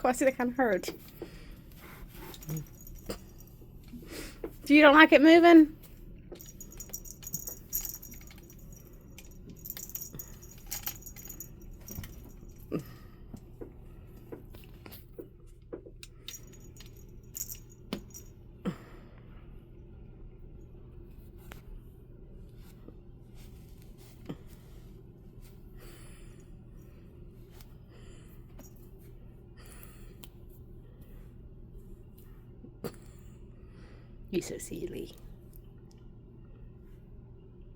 I see that kind of hurt. You don't like it moving? You're so silly.